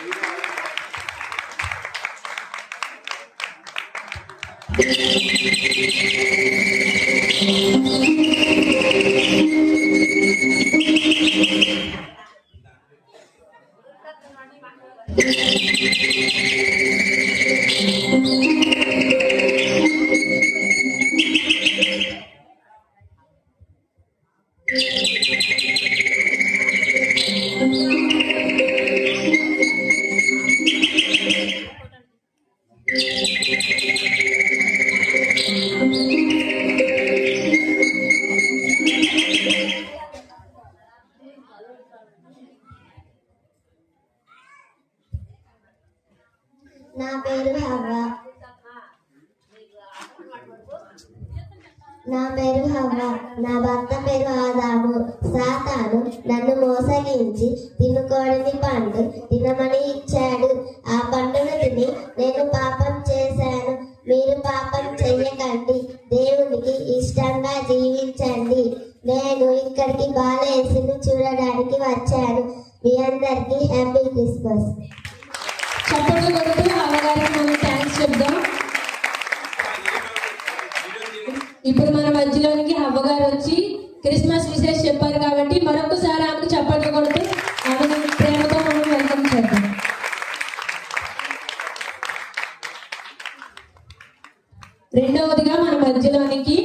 నా పేరు హవ్వ. నా భర్త పేరు ఆదాము. సాతాను నన్ను మోసగించి తినుకోడని పండు తినమని ఇచ్చాడు. ఆ పండును తిని నేను పాపం చేశాను. మీరు పాపం చెయ్యకండి, దేవునికి ఇష్టంగా జీవించండి. నేను ఇక్కడికి బాలయేసుని చూడడానికి వచ్చాను. మీ అందరికీ హ్యాపీ క్రిస్మస్. చప్పట్లు కొడుతూ అమ్మగారికి మనం థ్యాంక్స్ చెప్దాం. ఇప్పుడు మన మధ్యలోనికి అవ్వగారు వచ్చి క్రిస్మస్ విషెస్ చెప్పారు కాబట్టి మరొకసారి ఆమెకు చప్పట్లు కొడుతూ ఆమెను ప్రేమతో మనం వెల్కమ్ చేద్దాం. రెండవదిగా మన మధ్యలోనికి